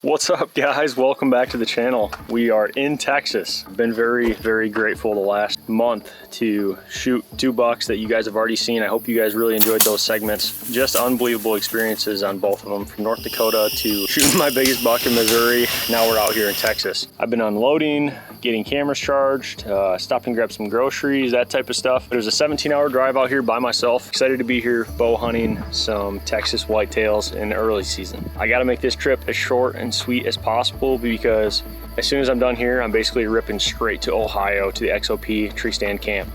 What's up, guys? Welcome back to the channel. We are in Texas. Been very grateful the last month to shoot 2 bucks that you guys have already seen. I hope you guys really enjoyed those segments. Just unbelievable experiences on both of them, from North Dakota to shooting my biggest buck in Missouri. Now we're out here in Texas. I've been unloading, getting cameras charged, stopped and grabbed some groceries, that type of stuff. There's a 17-hour drive out here by myself. Excited to be here bow hunting some Texas whitetails in the early season. I got to make this trip as short and sweet as possible, because as soon as I'm done here, I'm basically ripping straight to Ohio to the XOP tree stand camp.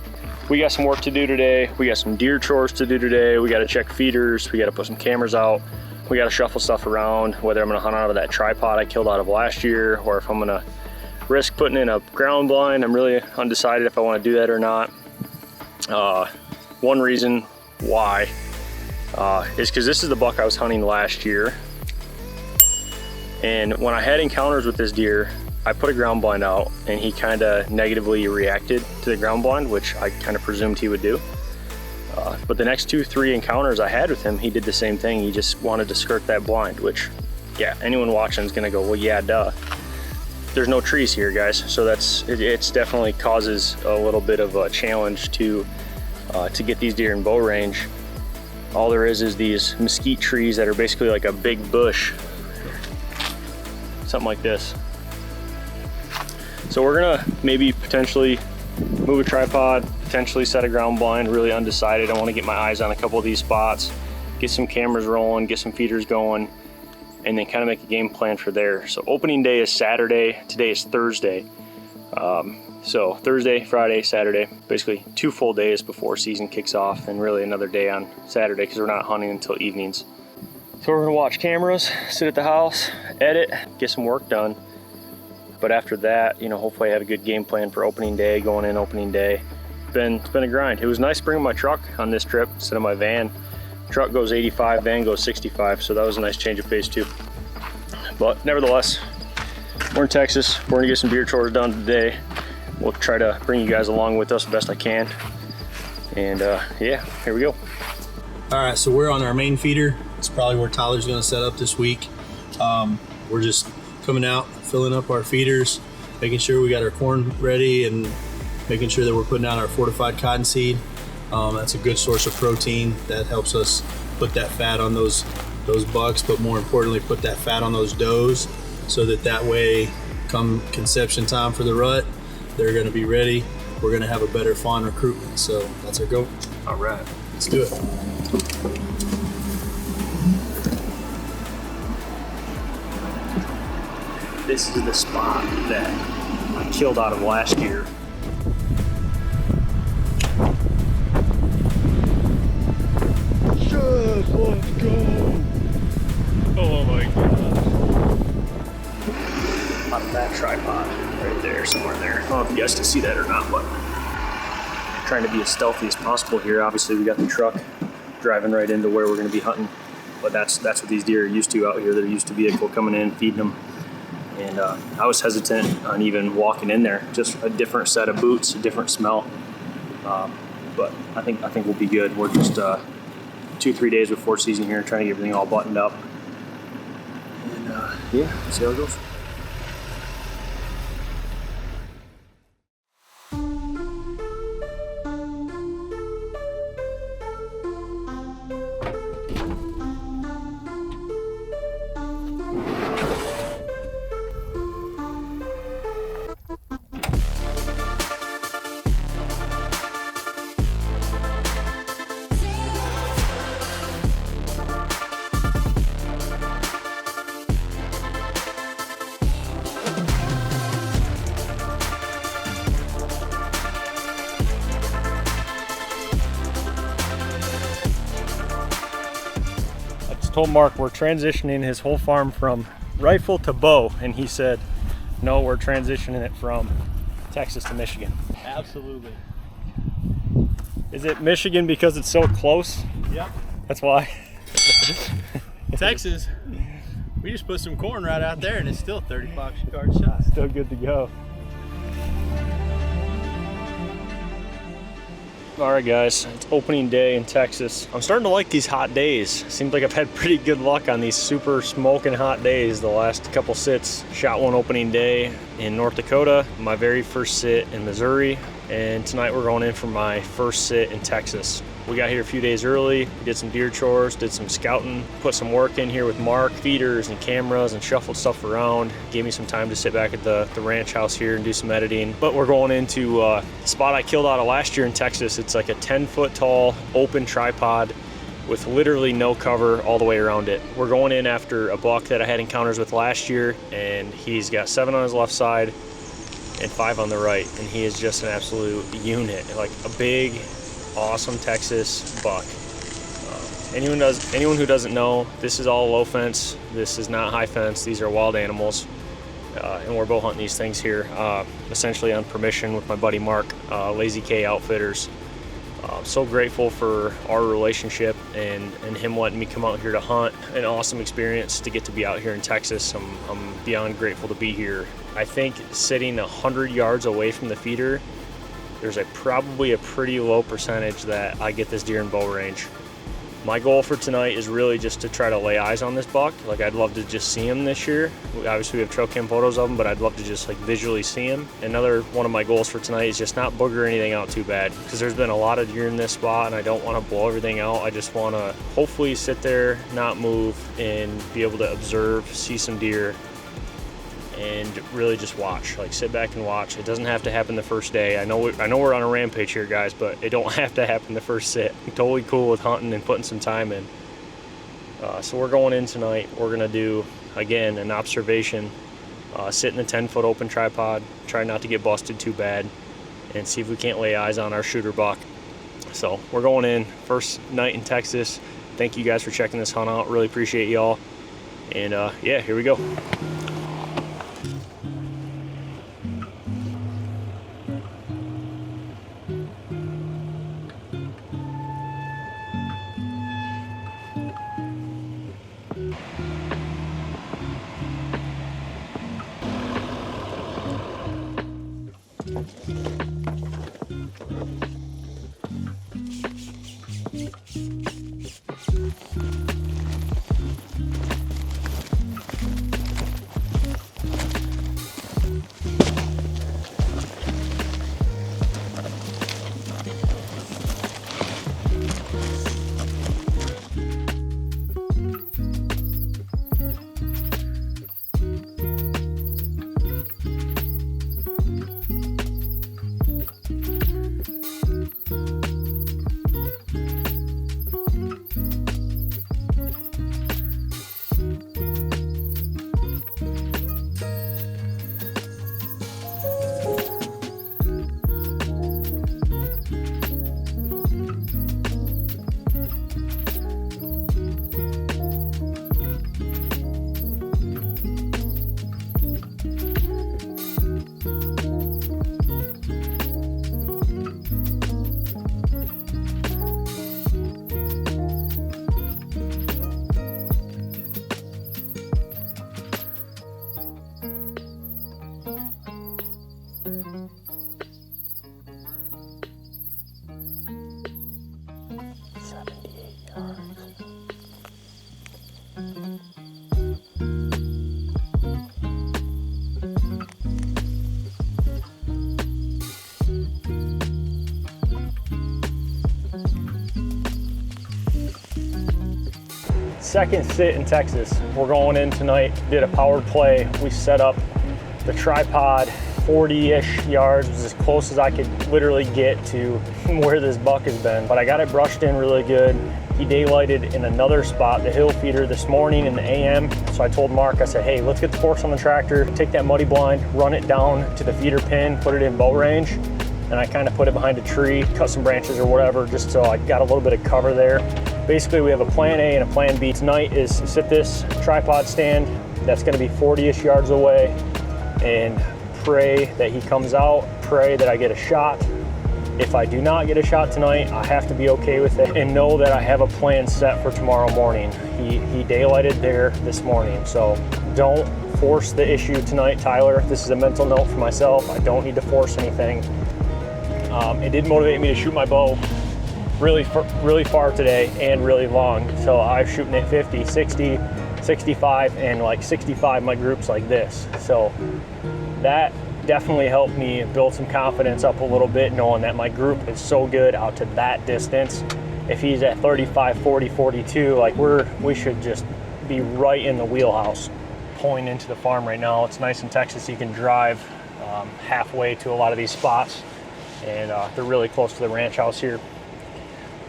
We got some work to do today. We got some deer chores to do today. We got to check feeders. We got to put some cameras out. We got to shuffle stuff around, whether I'm going to hunt out of that tripod I killed out of last year, or if I'm going to risk putting in a ground blind. I'm really undecided if I want to do that or not. One reason why is because this is the buck I was hunting last year. And when I had encounters with this deer, I put a ground blind out and he kind of negatively reacted to the ground blind, which I kind of presumed he would do. But the next 2-3 encounters I had with him, he did the same thing. He just wanted to skirt that blind, which, yeah, anyone watching is gonna go, well, yeah, duh. There's no trees here, guys. So it's definitely causes a little bit of a challenge to get these deer in bow range. All there is these mesquite trees that are basically like a big bush. Something like this. So we're gonna maybe potentially move a tripod, potentially set a ground blind. Really undecided. I want to get my eyes on a couple of these spots, get some cameras rolling, get some feeders going, and then kind of make a game plan for there. So opening day is Saturday. Today is Thursday. So Thursday, Friday, Saturday, basically 2 full days before season kicks off, and really another day on Saturday because we're not hunting until evenings. So we're gonna watch cameras, sit at the house, edit, get some work done. But after that, you know, hopefully I have a good game plan for opening day, going in opening day. It's been a grind. It was nice bringing my truck on this trip instead of my van. Truck goes 85, van goes 65, so that was a nice change of pace too. But nevertheless, we're in Texas. We're gonna get some deer chores done today. We'll try to bring you guys along with us the best I can. And yeah, here we go. All right, so we're on our main feeder. It's probably where Tyler's gonna set up this week. We're just coming out, filling up our feeders, making sure we got our corn ready, and making sure that we're putting out our fortified cottonseed. That's a good source of protein that helps us put that fat on those bucks, but more importantly, put that fat on those does, so that way, come conception time for the rut, they're gonna be ready. We're gonna have a better fawn recruitment. So that's our goal. All right, let's do it. This is the spot that I killed out of last year. Yes, let's go! Oh my gosh. Out of that tripod, right there, somewhere there. I don't know if you guys can see that or not, but I'm trying to be as stealthy as possible here. Obviously, we got the truck driving right into where we're gonna be hunting, but that's what these deer are used to out here. They're used to vehicle coming in, feeding them. And I was hesitant on even walking in there. Just a different set of boots, a different smell. But I think we'll be good. We're just 2-3 days before season here, trying to get everything all buttoned up. And yeah, see how it goes. Told Mark we're transitioning his whole farm from rifle to bow, and he said no, we're transitioning it from Texas to Michigan. Absolutely. Is it Michigan because it's so close? Yep. That's why. Texas, we just put some corn right out there and it's still 35 yard shot. Still good to go. All right, guys, it's opening day in Texas. I'm starting to like these hot days. Seems like I've had pretty good luck on these super smoking hot days the last couple sits. Shot one opening day in North Dakota, my very first sit in Missouri, and tonight we're going in for my first sit in Texas. We got here a few days early, did some deer chores, did some scouting, put some work in here with Mark, feeders and cameras, and shuffled stuff around. Gave me some time to sit back at the ranch house here and do some editing. But we're going into the spot I killed out of last year in Texas. It's like a 10-foot tall open tripod with literally no cover all the way around it. We're going in after a buck that I had encounters with last year, and he's got 7 on his left side and 5 on the right, and he is just an absolute unit, like a big, awesome Texas buck. Anyone who doesn't know, this is all low fence. This is not high fence. These are wild animals, and we're bow hunting these things here, essentially on permission with my buddy Mark, Lazy K Outfitters. So grateful for our relationship and him letting me come out here to hunt. An awesome experience to get to be out here in Texas. I'm beyond grateful to be here. I think sitting 100 yards away from the feeder, there's probably a pretty low percentage that I get this deer in bow range. My goal for tonight is really just to try to lay eyes on this buck. Like, I'd love to just see him this year. Obviously we have trail cam photos of him, but I'd love to just like visually see him. Another one of my goals for tonight is just not booger anything out too bad, because there's been a lot of deer in this spot and I don't want to blow everything out. I just want to hopefully sit there, not move, and be able to observe, see some deer, and really just watch, like sit back and watch. It doesn't have to happen the first day. I know we're on a rampage here, guys, but it don't have to happen the first sit. I'm totally cool with hunting and putting some time in. So we're going in tonight. We're gonna do, again, an observation, sit in the 10-foot open tripod, try not to get busted too bad, and see if we can't lay eyes on our shooter buck. So we're going in, first night in Texas. Thank you guys for checking this hunt out. Really appreciate y'all. And yeah, here we go. Second sit in Texas. We're going in tonight, did a powered play. We set up the tripod 40-ish yards, was as close as I could literally get to where this buck has been. But I got it brushed in really good. He daylighted in another spot, the hill feeder, this morning in the AM. So I told Mark, I said, hey, let's get the forks on the tractor, take that muddy blind, run it down to the feeder pin, put it in bow range. And I kind of put it behind a tree, cut some branches or whatever, just so I got a little bit of cover there. Basically, we have a plan A and a plan B. Tonight is sit this tripod stand that's gonna be 40-ish yards away and pray that he comes out, pray that I get a shot. If I do not get a shot tonight, I have to be okay with it and know that I have a plan set for tomorrow morning. He daylighted there this morning, so don't force the issue tonight, Tyler. This is a mental note for myself. I don't need to force anything. It did motivate me to shoot my bow really far today and really long. So I'm shooting at 50, 60, 65, and like 65 my groups like this. So that definitely helped me build some confidence up a little bit, knowing that my group is so good out to that distance. If he's at 35, 40, 42, like we should just be right in the wheelhouse. Pulling into the farm right now. It's nice in Texas. You can drive halfway to a lot of these spots, and they're really close to the ranch house here.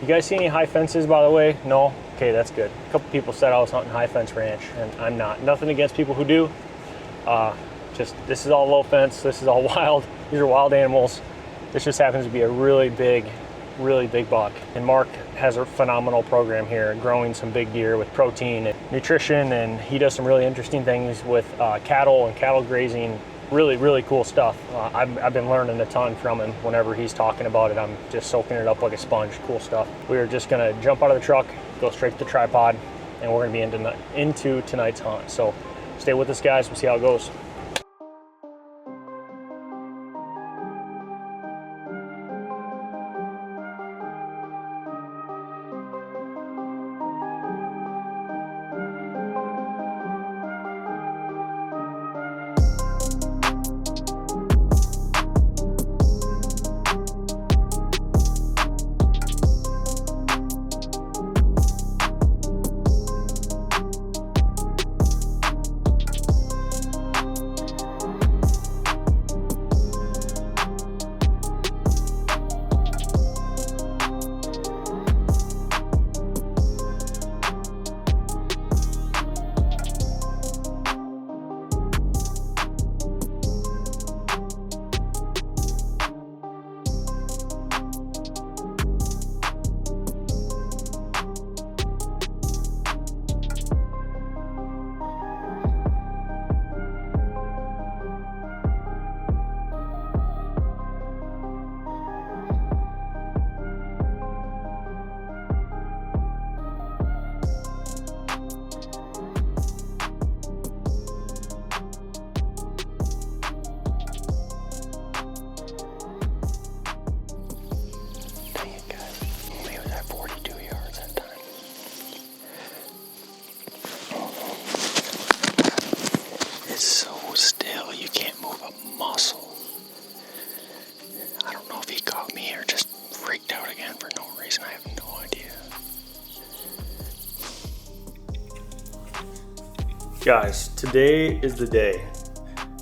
You guys see any high fences, by the way? No? Okay, that's good. A couple people said I was hunting high fence ranch, and I'm not. Nothing against people who do. Just this is all low fence. This is all wild. These are wild animals. This just happens to be a really big buck. And Mark has a phenomenal program here, growing some big deer with protein and nutrition, and he does some really interesting things with cattle and cattle grazing. Really cool stuff. I've been learning a ton from him. Whenever he's talking about it, I'm just soaking it up like a sponge. Cool stuff. We are just gonna jump out of the truck, go straight to the tripod, and we're gonna be into tonight's hunt. So stay with us, guys. We'll see how it goes. Guys, today is the day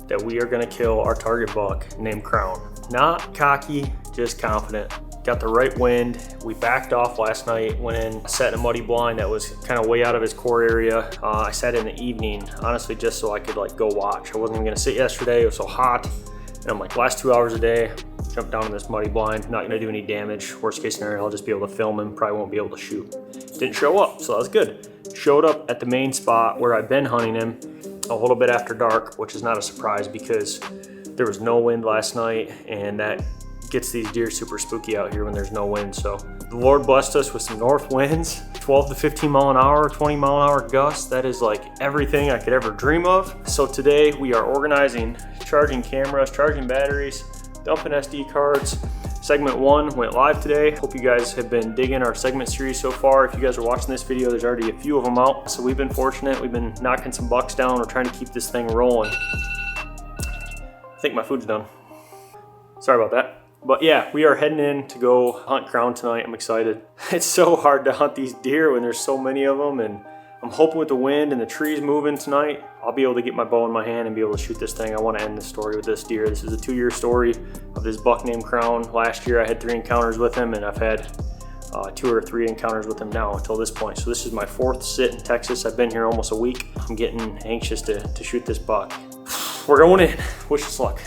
that we are gonna kill our target buck named Crown. Not cocky, just confident. Got the right wind. We backed off last night, went in, set in a muddy blind that was kind of way out of his core area. I sat in the evening, honestly, just so I could like go watch. I wasn't even gonna sit yesterday, it was so hot. And I'm like, last 2 hours a day, jump down in this muddy blind, not gonna do any damage. Worst case scenario, I'll just be able to film him, probably won't be able to shoot. Didn't show up, so that was good. Showed up at the main spot where I've been hunting him a little bit after dark, which is not a surprise because there was no wind last night, and that gets these deer super spooky out here when there's no wind. So the Lord blessed us with some north winds, 12 to 15 mile an hour, 20 mile an hour gusts. That is like everything I could ever dream of. So today we are organizing, charging cameras, charging batteries, dumping SD cards. Segment 1 went live today. Hope you guys have been digging our segment series so far. If you guys are watching this video, there's already a few of them out. So we've been fortunate. We've been knocking some bucks down. We're trying to keep this thing rolling. I think my food's done. Sorry about that. But yeah, we are heading in to go hunt Crown tonight. I'm excited. It's so hard to hunt these deer when there's so many of them, and I'm hoping with the wind and the trees moving tonight, I'll be able to get my bow in my hand and be able to shoot this thing. I want to end this story with this deer. This is a 2-year story of this buck named Crown. Last year I had 3 encounters with him, and I've had 2 or 3 encounters with him now until this point. So this is my 4th sit in Texas. I've been here almost a week. I'm getting anxious to shoot this buck. We're going in. Wish us luck.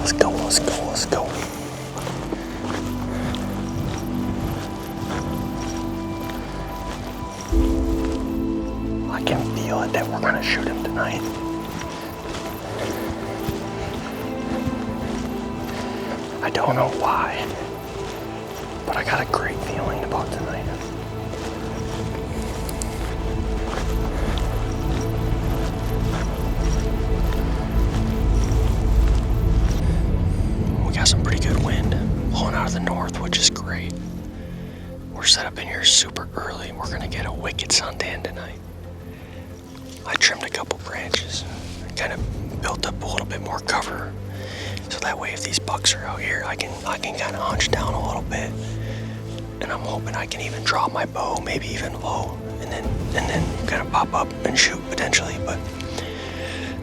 let's go, let's go, let's go. I can feel it that we're gonna shoot him tonight. I don't know why, but I got a great feeling about tonight. We got some pretty good wind blowing out of the north, which is great. We're set up in here super early. We're gonna get a wicked suntan tonight. I trimmed a couple branches and kind of built up a little bit more cover. So that way if these bucks are out here, I can kind of hunch down a little bit. And I'm hoping I can even drop my bow, maybe even low, and then kind of pop up and shoot potentially. But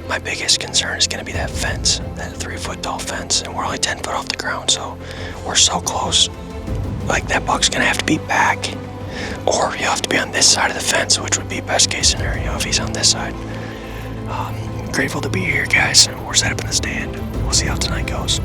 my biggest concern is gonna be that fence, that 3-foot tall fence, and we're only 10 foot off the ground, so we're so close. Like that buck's gonna have to be back, or you have to be on this side of the fence, which would be best case scenario if he's on this side. Grateful to be here, guys. We're set up in the stand. We'll see how tonight goes.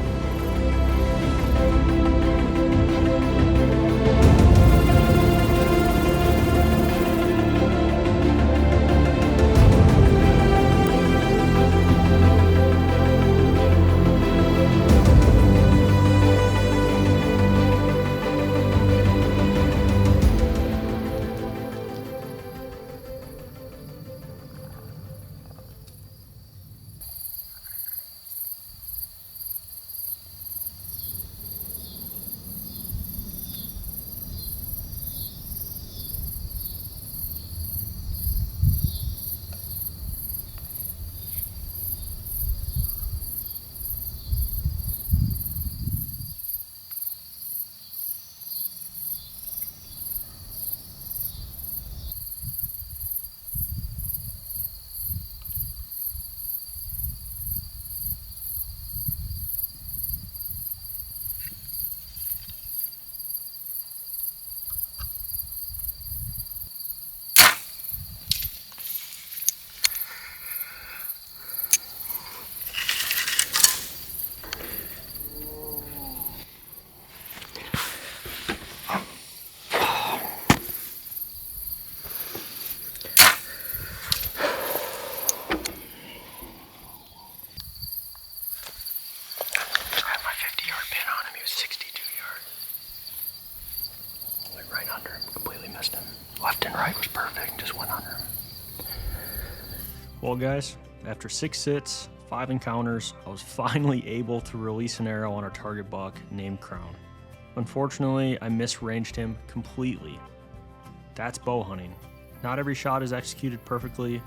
Left and right was perfect, just went under him. Well guys, after 6 sits, 5 encounters, I was finally able to release an arrow on our target buck named Crown. Unfortunately, I misranged him completely. That's bow hunting. Not every shot is executed perfectly,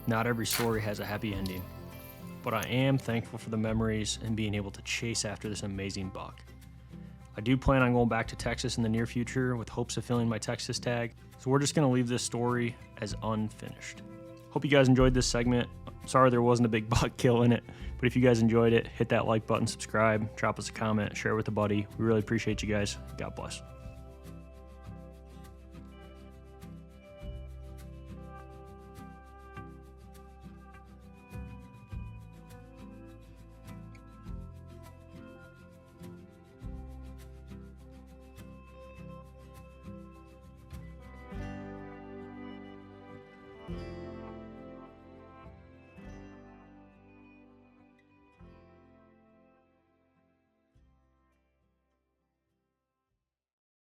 not every story has a happy ending. But I am thankful for the memories and being able to chase after this amazing buck. I do plan on going back to Texas in the near future with hopes of filling my Texas tag, so we're just gonna leave this story as unfinished. Hope you guys enjoyed this segment. Sorry there wasn't a big buck kill in it, but if you guys enjoyed it, hit that like button, subscribe, drop us a comment, share it with a buddy. We really appreciate you guys. God bless.